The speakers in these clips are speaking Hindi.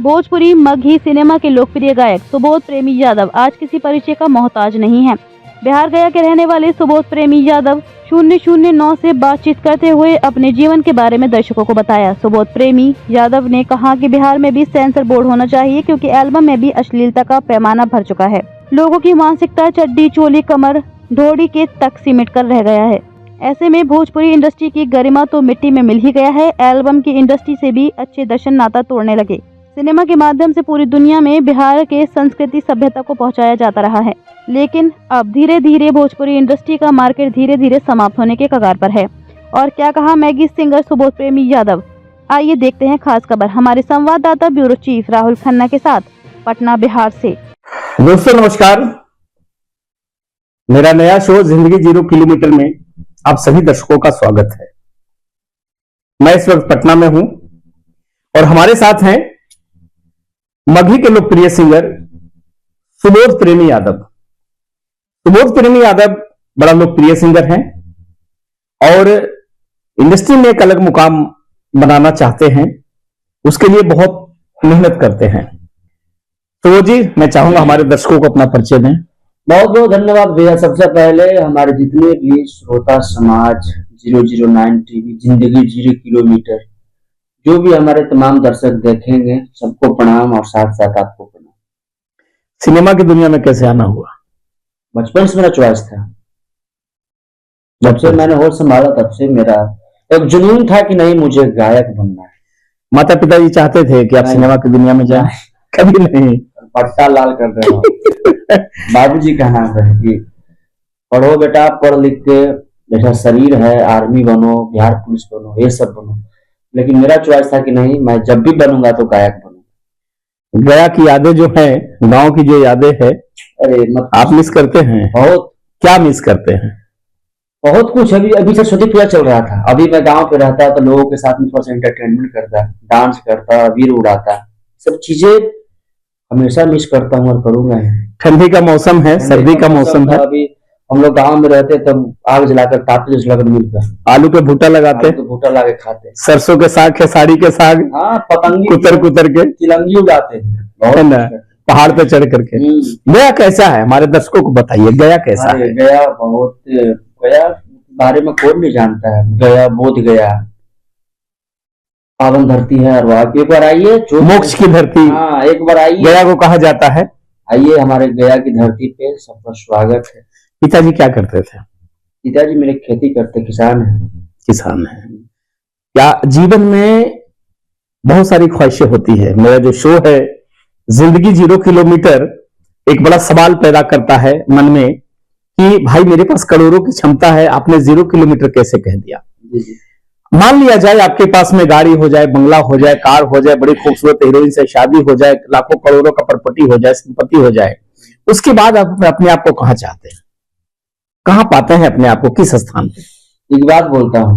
भोजपुरी मगही सिनेमा के लोकप्रिय गायक सुबोध प्रेमी यादव आज किसी परिचय का मोहताज नहीं है। बिहार गया के रहने वाले सुबोध प्रेमी यादव 009 से बातचीत करते हुए अपने जीवन के बारे में दर्शकों को बताया। सुबोध प्रेमी यादव ने कहा कि बिहार में भी सेंसर बोर्ड होना चाहिए क्योंकि एल्बम में भी अश्लीलता का पैमाना भर चुका है। लोगों की मानसिकता चड्डी चोली कमर ढोड़ी के तक सिमट कर रह गया है। ऐसे में भोजपुरी इंडस्ट्री की गरिमा तो मिट्टी में मिल ही गया है। एल्बम की इंडस्ट्री से भी अच्छे दर्शन नाता तोड़ने लगे। सिनेमा के माध्यम से पूरी दुनिया में बिहार के संस्कृति सभ्यता को पहुंचाया जाता रहा है, लेकिन अब धीरे धीरे भोजपुरी इंडस्ट्री का मार्केट धीरे धीरे समाप्त होने के कगार पर है। और क्या कहा मैगी सिंगर सुबोध प्रेमी यादव, आइए देखते हैं खास खबर हमारे संवाददाता ब्यूरो चीफ राहुल खन्ना के साथ पटना बिहार से। दोस्तों नमस्कार, मेरा नया शो जिंदगी 0 किलोमीटर में आप सभी दर्शकों का स्वागत है। मैं इस वक्त पटना में हूं और हमारे साथ हैं मगही के लोकप्रिय सिंगर सुबोध प्रेमी यादव। सुबोध प्रेमी यादव बड़ा लोकप्रिय सिंगर हैं और इंडस्ट्री में एक अलग मुकाम बनाना चाहते हैं, उसके लिए बहुत मेहनत करते हैं। तो जी मैं चाहूंगा हमारे दर्शकों को अपना परिचय दें। बहुत बहुत धन्यवाद भैया। सबसे पहले हमारे जितने भी श्रोता समाज 009 टीवी जिंदगी 0 किलोमीटर जो भी हमारे तमाम दर्शक देखेंगे सबको प्रणाम और साथ साथ आपको प्रणाम। सिनेमा की दुनिया में कैसे आना हुआ? बचपन से मेरा चॉइस था, जब से मैंने होश संभाला तब से मेरा एक जुनून था कि नहीं मुझे गायक बनना है। माता पिता जी चाहते थे कि आप सिनेमा की दुनिया में जाएं? कभी नहीं, पट्टा लाल कर दे। बाबूजी कहा है कि पढ़ो बेटा, पढ़ लिख के जैसा शरीर है आर्मी बनो, बिहार पुलिस बनो, ये सब बनो। लेकिन मेरा चॉइस था कि नहीं, मैं जब भी बनूंगा तो गायक बनूंगा। गया की यादें जो है, गांव की जो यादें है, अरे आप मिस करते हैं? बहुत। क्या मिस करते हैं? बहुत कुछ। अभी से शादी पूरा चल रहा था। अभी मैं गांव पे रहता तो लोगों के साथ में थोड़ा सा एंटरटेनमेंट करता, डांस करता, वीर उड़ाता, सब चीजें हमेशा मिस करता हूँ और करूंगा। ठंडी का मौसम है, सर्दी का मौसम है। अभी हम लोग गांव में रहते तब आग जलाकर तापले जलाकर मिलकर आलू के भुट्टा लगाते, भुट्टा ला के खाते, सरसों के साग, खेसारी के साग, हाँ, पतंगी कुतर कुतर के तिलंगी उड़ाते है ना, पहाड़ पे चढ़ करके। गया कैसा है हमारे दर्शकों को बताइए, गया कैसा है? गया बहुत, गया बारे में कौन नहीं जानता है। गया बोध गया पावन धरती है। और वहां एक बार आइए, मोक्ष की धरती। हाँ, एक बार आइए, गया को कहा जाता है। आइए हमारे गया की धरती पे, सबका स्वागत है। पिताजी क्या करते थे? पिताजी मेरे खेती करते, किसान है। किसान है। क्या जीवन में बहुत सारी ख्वाहिशें होती है? मेरा जो शो है जिंदगी 0 किलोमीटर एक बड़ा सवाल पैदा करता है मन में कि भाई मेरे पास करोड़ों की क्षमता है, आपने 0 किलोमीटर कैसे कह दिया? मान लिया जाए आपके पास में गाड़ी हो जाए, बंगला हो जाए, कार हो जाए, बड़ी खूबसूरत हीरोइन से शादी हो जाए, लाखों करोड़ों का प्रॉपर्टी हो जाए, संपत्ति हो जाए, उसके बाद आप अपने आप को कहां चाहते हैं? कहां पाते हैं अपने आप को, किस स्थान पे? एक बात बोलता हूं,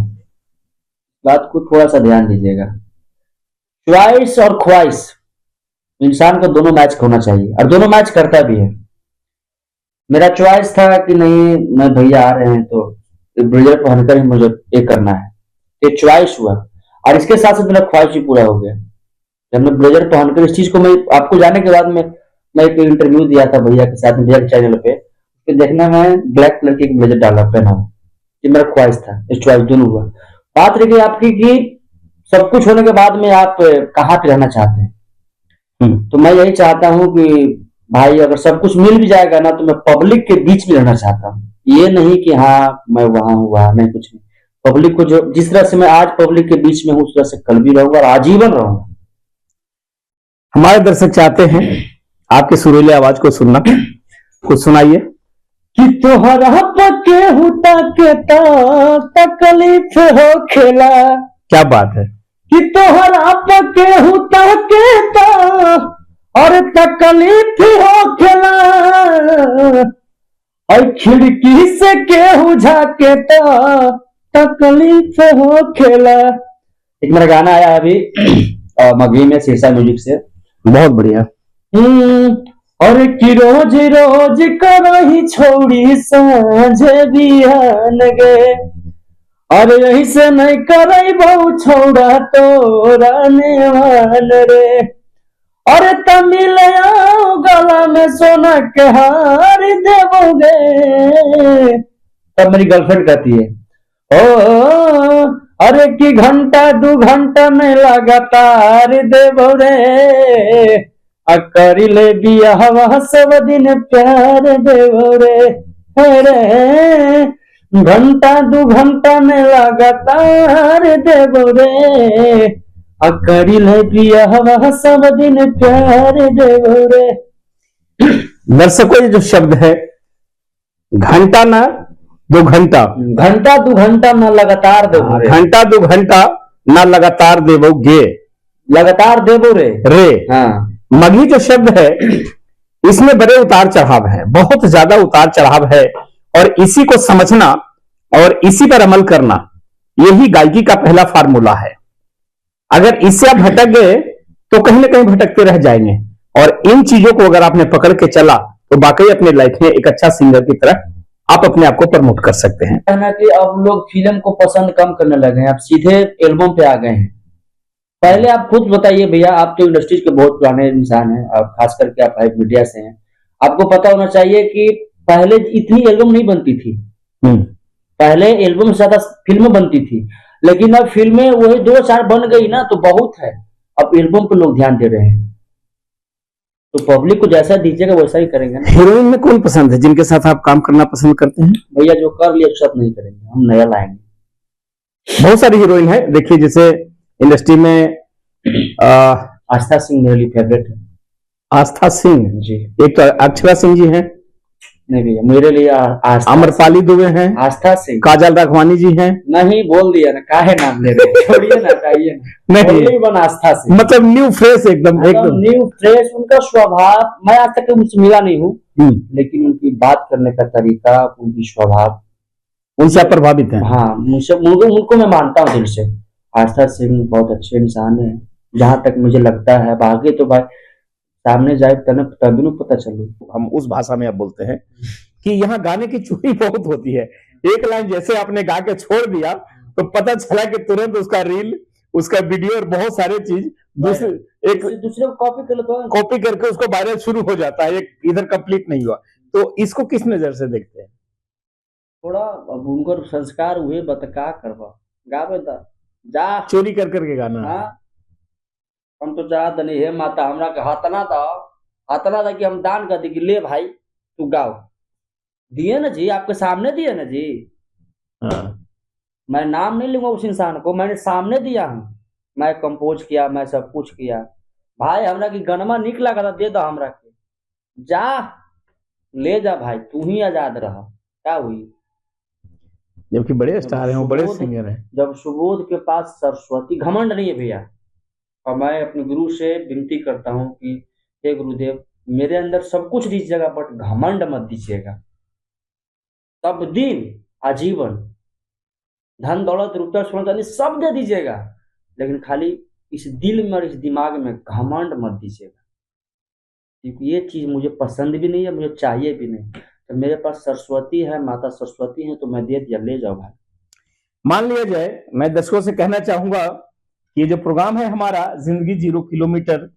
बात को थोड़ा सा ध्यान दीजिएगा। च्वाइस और ख्वाहिश, इंसान को दोनों मैच होना चाहिए और दोनों मैच करता भी है। मेरा च्वाइस था कि नहीं, मैं भैया आ रहे हैं तो ब्लेजर पहनकर ही मुझे ये करना है, ये च्वाइस हुआ। और इसके साथ साथ मेरा ख्वाहिश भी पूरा हो गया। जब मैं ब्लेजर पहनकर इस चीज को, मैं आपको जाने के बाद में मैं एक इंटरव्यू दिया था भैया के साथ, भैया के चैनल पे, तो देखना मैं ब्लैक कलर की एक ब्लेजर डाला पहना हूं। ये मेरा ख्वाहिश था, इस च्वाइस दोनों हुआ। बात रही गई आपकी कि सब कुछ होने के बाद में आप कहाँ पे रहना चाहते हैं। तो मैं यही चाहता हूं कि भाई अगर सब कुछ मिल भी जाएगा ना तो मैं पब्लिक के बीच में रहना चाहता हूँ। ये नहीं कि हाँ मैं वहां हूँ, वहां नहीं, कुछ नहीं। पब्लिक को जो जिस तरह से मैं आज पब्लिक के बीच में हूँ उस तरह से कल भी रहूंगा और आजीवन रहूंगा। हमारे दर्शक चाहते हैं आपके सुरीले आवाज को सुनना, कुछ सुनाइए। कि तोहरा पके हुता के तकलीफ हो खेला। क्या बात है। कि तोहरा पके हुता के और तकलीफ हो खेला, और खिड़की से केहू झाके तकलीफ हो खेला। एक मेरा गाना आया अभी मगही में शीशा म्यूजिक से, बहुत बढ़िया। और कि रोज रोज करही छोड़ी साँझे बिहान गे, और यही से नहीं करई बहु छोड़ा तोरा नेवान रे। और तमिल गला में सोना के हार देवोगे। तब मेरी गर्लफ्रेंड कहती है ओ अरे कि घंटा 2 घंटा में लगातार देवो रे, अकरी ले बियाह सब दिन प्यार देवो रे, घंटा 2 घंटा में लगातार देवो रे, अकरी ले बियाह सब दिन प्यार देवो रे। दर्शकों, ये जो शब्द है घंटा ना 2 घंटा, घंटा 2 घंटा न लगातार देवो रे, घंटा 2 घंटा ना लगातार देवोगे, लगातार देवो रे। हाँ, मगही जो शब्द है इसमें बड़े उतार चढ़ाव है, बहुत ज्यादा उतार चढ़ाव है, और इसी को समझना और इसी पर अमल करना यही गायकी का पहला फार्मूला है। अगर इससे आप भटक गए तो कहीं ना कहीं भटकते रह जाएंगे, और इन चीजों को अगर आपने पकड़ के चला तो वाकई अपने लाइफ में एक अच्छा सिंगर की तरह आप अपने आप को प्रमोट कर सकते हैं। कहना कि अब लोग फिल्म को पसंद कम करने लगे हैं, अब सीधे एल्बम पे आ गए हैं। पहले आप खुद बताइए भैया, आप तो इंडस्ट्री के बहुत पुराने इंसान हैं और खास करके आप हाई मीडिया से हैं, आपको पता होना चाहिए कि पहले इतनी एल्बम नहीं बनती थी। पहले एल्बम से ज्यादा फिल्में बनती थी, लेकिन अब फिल्में वही 2-4 बन गई ना तो बहुत है, अब एल्बम पे लोग ध्यान दे रहे हैं। तो पब्लिक को जैसा दीजिएगा वैसा ही करेंगे ना। हीरोइन में कौन पसंद है जिनके साथ आप काम करना पसंद करते हैं? भैया जो कर लिए एक्सेप्ट नहीं करेंगे, हम नया लाएंगे। बहुत सारी हीरोइन है, देखिए जैसे इंडस्ट्री में आस्था सिंह मेरे लिए फेवरेट है। आस्था सिंह जी, एक तो अक्षरा सिंह जी हैं, नहीं भैया मेरे लिए आस्था, अमरपाली दुबे हैं, आस्था सिंह, काजल राघवानी जी हैं। नहीं बोल दिया ना, काहे नाम ले रहे, छोड़िए ना, चाहिए ना, नहीं बन आस्था सिंह, मतलब न्यू फ्रेश एकदम न्यू फ्रेश। उनका स्वभाव, मैं आज तक उनसे मिला नहीं हूँ, लेकिन उनकी बात करने का तरीका, उनकी स्वभाव, उनसे आप प्रभावित हैं? हाँ, उनको मैं मानता हूँ दिल से। आस्था सिंह बहुत अच्छे इंसान है, जहां तक मुझे लगता है। बाकी तो भाई सामने जाए तभी न पता चले। हम उस भाषा में अब बोलते हैं कि यहाँ गाने की चोरी बहुत होती है। एक लाइन जैसे आपने गा के छोड़ दिया तो पता चला कि तुरंत उसका रील, उसका वीडियो और बहुत सारे चीज दूसरे को कॉपी कर लेते हैं, कॉपी करके उसको वायरल शुरू हो जाता है, एक इधर कंप्लीट नहीं हुआ। तो इसको किस नजर से देखते हैं? थोड़ा अब उनकर संस्कार हुए बतका करवा गावे जा चोरी कर करके गाना। हाँ, हम तो चाहत नहीं है माता हमरा के हाथना था कि हम दान कर दी कि ले भाई तू गाओ। दिए ना जी, आपके सामने दिए ना जी। हाँ। मैं नाम नहीं लूंगा उस इंसान को, मैंने सामने दिया हूँ, मैं कंपोज किया, मैं सब कुछ किया। भाई हमरा की गनमा निक लगा था, दे दो हमरा के, जा ले जा भाई, तू ही आजाद रहा। क्या हुई? जबकि बड़े स्टार हैं, वो बड़े सिंगर हैं। जब सुबोध के पास सरस्वती, घमंड नहीं है भैया। और मैं अपने गुरु से विनती करता हूँ कि हे गुरुदेव, मेरे अंदर सब कुछ दीजिएगा बट घमंड मत दीजिएगा। सब दिन आजीवन धन दौलत रुपया सोना सब दे दीजिएगा, लेकिन खाली इस दिल में और इस दिमाग में घमंड मत दीजिएगा, क्योंकि ये चीज मुझे पसंद भी नहीं है, मुझे चाहिए भी नहीं। तो मेरे पास सरस्वती है, माता सरस्वती है, तो मैं दे दिया, ले जाओ भाई। मान लिया जाए, मैं दर्शकों से कहना चाहूंगा कि ये जो प्रोग्राम है हमारा जिंदगी 0 किलोमीटर,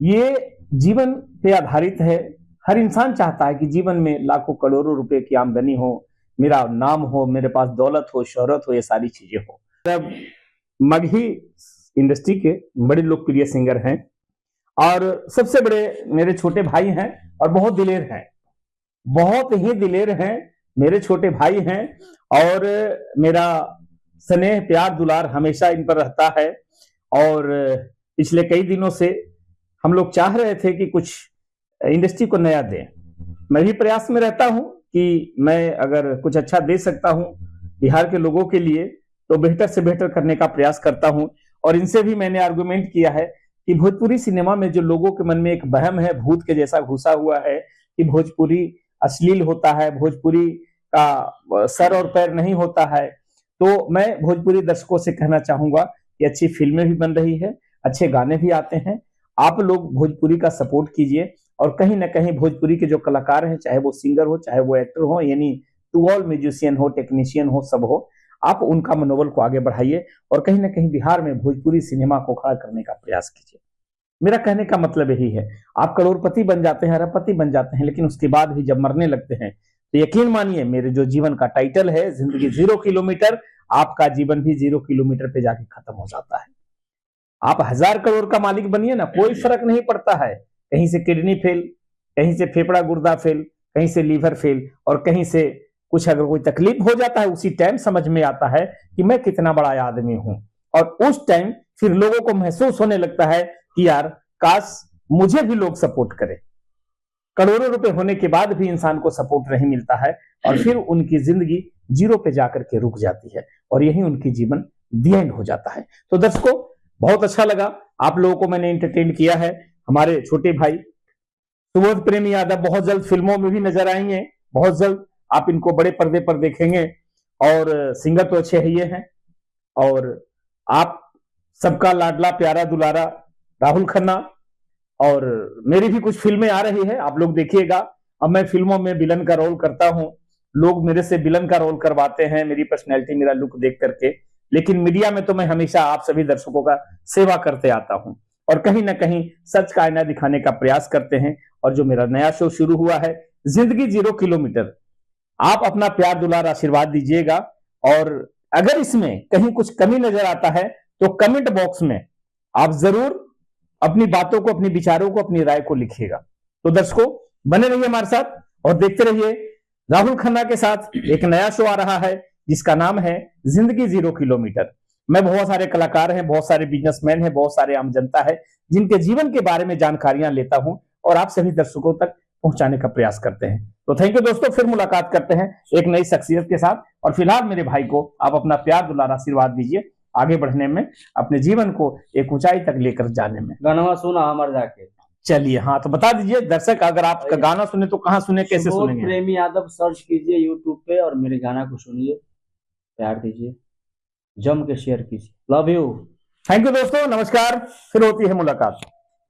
ये जीवन पे आधारित है। हर इंसान चाहता है कि जीवन में लाखों करोड़ों रुपए की आमदनी हो, मेरा नाम हो, मेरे पास दौलत हो, शोहरत हो, ये सारी चीजें हो। तब मगही इंडस्ट्री के बड़े लोकप्रिय सिंगर हैं और सबसे बड़े मेरे छोटे भाई हैं और बहुत दिलेर हैं, बहुत ही दिलेर हैं, मेरे छोटे भाई हैं। और मेरा स्नेह प्यार दुलार हमेशा इन पर रहता है। और पिछले कई दिनों से हम लोग चाह रहे थे कि कुछ इंडस्ट्री को नया दें। मैं भी प्रयास में रहता हूं कि मैं अगर कुछ अच्छा दे सकता हूं बिहार के लोगों के लिए तो बेहतर से बेहतर करने का प्रयास करता हूं। और इनसे भी मैंने आर्गुमेंट किया है कि भोजपुरी सिनेमा में जो लोगों के मन में एक वहम है, भूत के जैसा घुसा हुआ है कि भोजपुरी अश्लील होता है, भोजपुरी का सर और पैर नहीं होता है, तो मैं भोजपुरी दर्शकों से कहना चाहूंगा कि अच्छी फिल्में भी बन रही है, अच्छे गाने भी आते हैं। आप लोग भोजपुरी का सपोर्ट कीजिए और कहीं ना कहीं भोजपुरी के जो कलाकार हैं, चाहे वो सिंगर हो, चाहे वो एक्टर हो, यानी टू ऑल म्यूजिशियन हो, टेक्नीशियन हो, सब हो, आप उनका मनोबल को आगे बढ़ाइए और कहीं ना कहीं बिहार में भोजपुरी सिनेमा को खड़ा करने का प्रयास कीजिए। मेरा कहने का मतलब यही है, आप करोड़पति बन जाते हैं, अरबपति बन जाते हैं, लेकिन उसके बाद भी जब मरने लगते हैं तो यकीन मानिए, मेरे जो जीवन का टाइटल है जिंदगी 0 किलोमीटर, आपका जीवन भी 0 किलोमीटर पे जाके खत्म हो जाता है। आप 1000 करोड़ का मालिक बनिए ना, कोई फर्क नहीं पड़ता है। कहीं से किडनी फेल, कहीं से फेफड़ा गुर्दा फेल, कहीं से लीवर फेल, और कहीं से कुछ अगर कोई तकलीफ हो जाता है, उसी टाइम समझ में आता है कि मैं कितना बड़ा आदमी हूं। और उस टाइम फिर लोगों को महसूस होने लगता है कि यार काश मुझे भी लोग सपोर्ट करें। करोड़ों रुपए होने के बाद भी इंसान को सपोर्ट नहीं मिलता है, और फिर उनकी जिंदगी 0 पे जाकर के रुक जाती है, और यही उनकी जीवन दी एंड हो जाता है। तो दर्शकों, बहुत अच्छा लगा, आप लोगों को मैंने एंटरटेन किया है। हमारे छोटे भाई सुबोध प्रेमी यादव बहुत जल्द फिल्मों में भी नजर आएंगे, बहुत जल्द आप इनको बड़े पर्दे पर देखेंगे, और सिंगर तो अच्छे ही हैं। और आप सबका लाडला प्यारा दुलारा राहुल खन्ना, और मेरी भी कुछ फिल्में आ रही है, आप लोग देखिएगा। अब मैं फिल्मों में विलन का रोल करता हूं, लोग मेरे से विलन का रोल करवाते हैं, मेरी पर्सनैलिटी, मेरा लुक देख करके, लेकिन मीडिया में तो मैं हमेशा आप सभी दर्शकों का सेवा करते आता हूं, और कहीं ना कहीं सच का आईना दिखाने का प्रयास करते हैं। और जो मेरा नया शो शुरू हुआ है जिंदगी 0 किलोमीटर, आप अपना प्यार दुलार आशीर्वाद दीजिएगा, और अगर इसमें कहीं कुछ कमी नजर आता है तो कमेंट बॉक्स में आप जरूर अपनी बातों को, अपने विचारों को, अपनी राय को लिखिएगा। तो दर्शकों, बने रहिए हमारे साथ और देखते रहिए। राहुल खन्ना के साथ एक नया शो आ रहा है जिसका नाम है जिंदगी 0 किलोमीटर। मैं बहुत सारे कलाकार हैं, बहुत सारे बिजनेसमैन हैं, बहुत सारे आम जनता है जिनके जीवन के बारे में जानकारियां लेता हूं और आप सभी दर्शकों तक पहुंचाने का प्रयास करते हैं। तो थैंक यू दोस्तों, फिर मुलाकात करते हैं एक नई शख्सियत के साथ। और फिलहाल मेरे भाई को आप अपना प्यार दुलार आशीर्वाद दीजिए आगे बढ़ने में, अपने जीवन को एक ऊंचाई तक लेकर जाने में। गाना सुना हमारे जाके। चलिए, हाँ तो बता दीजिए दर्शक, अगर आपका गाना सुने तो कहाँ सुने, कैसे सुबोध सुनेंगे? प्रेमी यादव सर्च कीजिए यूट्यूब पे और मेरे गाना को सुनिए, प्यार दीजिए, जम के शेयर कीजिए। Love you. थैंक यू दोस्तों, नमस्कार, फिर होती है मुलाकात।